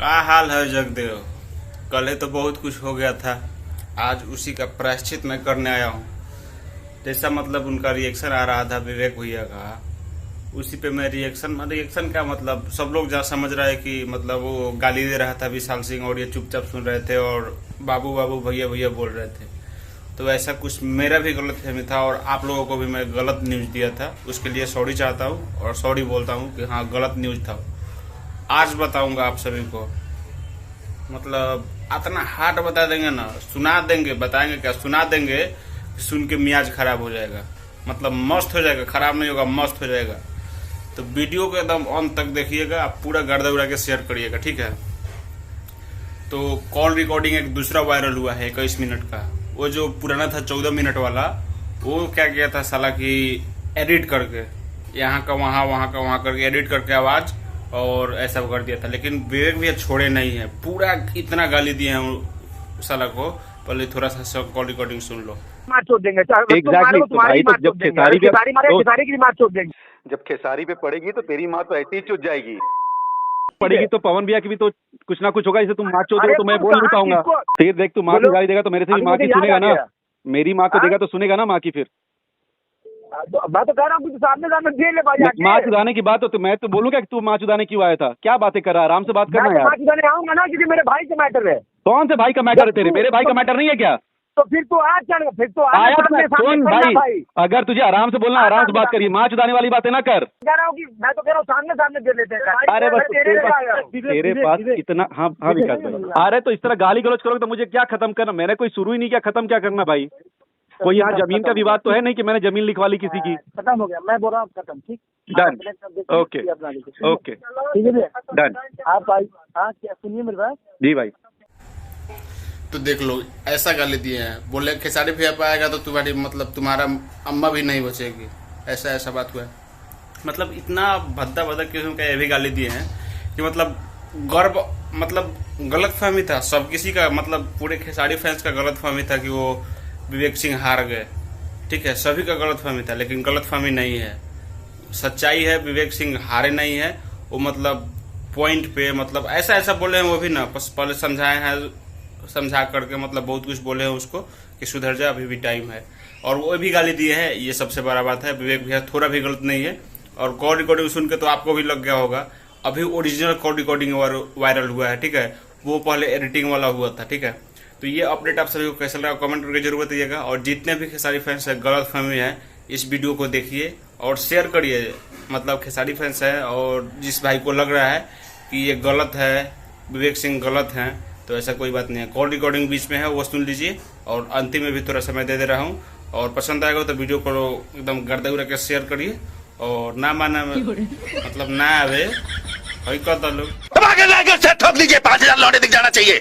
का हाल है जगदेव। कल तो बहुत कुछ हो गया था, आज उसी का प्रायश्चित मैं करने आया हूँ। जैसा मतलब उनका रिएक्शन आ रहा था विवेक भैया का, उसी पे मैं रिएक्शन का मतलब सब लोग जहाँ समझ रहा है कि मतलब वो गाली दे रहा था विशाल सिंह और ये चुपचाप सुन रहे थे और बाबू बाबू भैया भैया बोल रहे थे। तो ऐसा कुछ मेरा भी गलत फहमी था और आप लोगों को भी मैं गलत न्यूज दिया था, उसके लिए सॉरी चाहता हूँ और सॉरी बोलता हूँ कि हाँ गलत न्यूज था। आज बताऊंगा आप सभी को, मतलब इतना हार्ड बता देंगे ना, सुना देंगे, बताएंगे क्या सुना देंगे, सुन के मियाज खराब हो जाएगा, मतलब मस्त हो जाएगा, खराब नहीं होगा मस्त हो जाएगा। तो वीडियो को एकदम अंत तक देखिएगा, आप पूरा गर्दा उड़ा के शेयर करिएगा, ठीक है। तो कॉल रिकॉर्डिंग एक दूसरा वायरल हुआ है 21 मिनट का, वो जो पुराना था 14 मिनट वाला, वो क्या किया था साला कि एडिट करके यहाँ का वहाँ करके एडिट करके आवाज और ऐसा कर दिया था। लेकिन विवेक भैया छोड़े नहीं है, पूरा इतना गाली दिए हैं साला को। पहले थोड़ा सा कॉल रिकॉर्डिंग सुन लो। मार चोट देंगे जब खेसारी पे पड़ेगी तो तेरी माँ तो ऐसे ही चुट जाएगी। पड़ेगी तो पवन भैया की भी तो कुछ ना कुछ होगा, इसे तुम मार चोट दोगे तो मैं बोल नहीं पाऊंगा। फिर देख तू माँ की गाली देगा तो मेरे से भी माँ की सुनेगा ना, मेरी माँ को देगा तो सुनेगा ना माँ की। फिर मैं तो कह रहा हूँ सामने दे ले भाई। माँ चुदाने की बात हो तो मैं तो बोलूंगा कि तू माँ चुदाने क्यों आया था, क्या बातें कर रहा है, आराम से बात करना यार। माँ चुदाने आऊंगा ना क्योंकि मेरे भाई का मैटर है। कौन से भाई का मैटर है तेरे, मेरे भाई का मैटर नहीं है क्या? तो फिर तो आज चल, फिर तो आया कौन भाई? अगर तुझे आराम से बोलना आराम से बात करिए, माँ चुदाने वाली बातें ना कर। कह रहा हूँ कि मैं तो कह रहा हूँ सामने दे लेते हैं। अरे बस तेरे पास इतना, हाँ हाँ विकास भाई, अरे तो इस तरह गाली गलौज करोगे तो मुझे क्या खत्म करना, मैंने कोई शुरू ही नहीं किया, खत्म क्या करना भाई। कोई यहाँ जमीन का विवाद तो है नहीं कि मैंने जमीन लिखवा ली किसी की। खत्म हो गया, मैं बोल रहा हूँ खत्म, ठीक डन, ओके ओके ठीक है डन। आप हाँ क्या सुनिए मेरे पास जी भाई। तो देख लो ऐसा गाली दिए हैं, बोले खेसारी भैया पे आएगा तो तुम्हारी मतलब तुम्हारा अम्मा भी नहीं बचेगी, ऐसा बात हुआ है। मतलब इतना भद्दा किस्म का ये भी गाली दिए हैं कि मतलब गर्व, मतलब गलत फहमी था सब किसी का, मतलब पूरे खेसारी फैंस का गलत फहमी था कि वो विवेक सिंह हार गए, ठीक है, सभी का गलत फहमी था। लेकिन गलत फहमी नहीं है, सच्चाई है, विवेक सिंह हारे नहीं है। वो मतलब पॉइंट पे मतलब ऐसा बोले हैं वो भी ना, पहले समझाए हैं, समझा करके मतलब बहुत कुछ बोले हैं उसको कि सुधर जा, अभी भी टाइम है। और वो भी गाली दिए है, ये सबसे बड़ा बात है। विवेक भैया थोड़ा भी गलत नहीं है। और कॉल रिकॉर्डिंग सुन के तो आपको भी लग गया होगा, अभी ओरिजिनल कॉल रिकॉर्डिंग वायरल हुआ है, ठीक है, वो पहले एडिटिंग वाला हुआ था, ठीक है। तो ये अपडेट आप सभी को कैसा लगा कमेंट करके जरूर बताइएगा। और जितने भी खेसारी फैंस है गलत फहमी है, इस वीडियो को देखिए और शेयर करिए, मतलब खेसारी फैंस है और जिस भाई को लग रहा है कि ये गलत है, विवेक सिंह गलत हैं, तो ऐसा कोई बात नहीं है। कॉल रिकॉर्डिंग बीच में है, वो सुन लीजिए। और अंतिम में भी थोड़ा समय दे रहा हूँ, और पसंद आएगा तो वीडियो को एकदम गर्दा उड़ा के शेयर करिए। और ना माना मतलब ना आवे लोग 5,000 लौटे दिख जाना चाहिए।